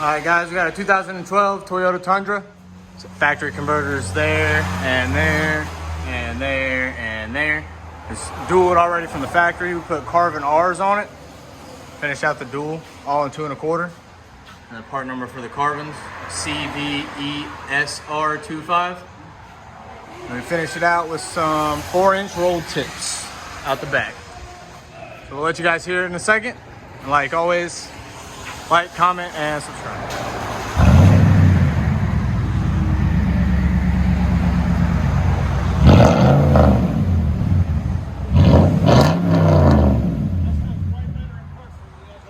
All right, guys, we got a 2012 Toyota Tundra. So factory converters there and there and there and there. It's dualed already from the factory. We put CARVEN R's on it. Finish out the dual, all in 2 1/4. And the part number for the CARVENs, CVESR25. And we finish it out with some 4-inch rolled tips out the back. So we'll let you guys hear it in a second. And like always, like, comment, and subscribe.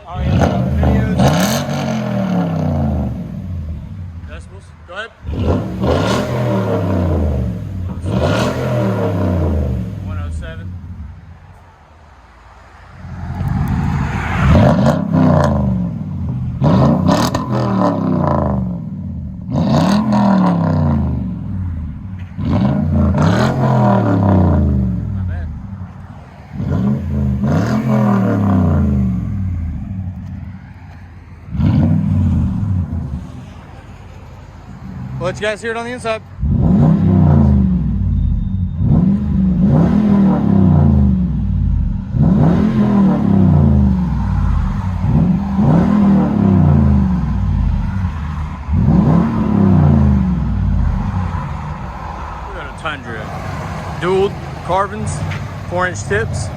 Oh yeah, videos. Decibels, go ahead. 107. We'll let you guys hear it on the inside. We got a Tundra. Dual CARVENs, 4-inch tips.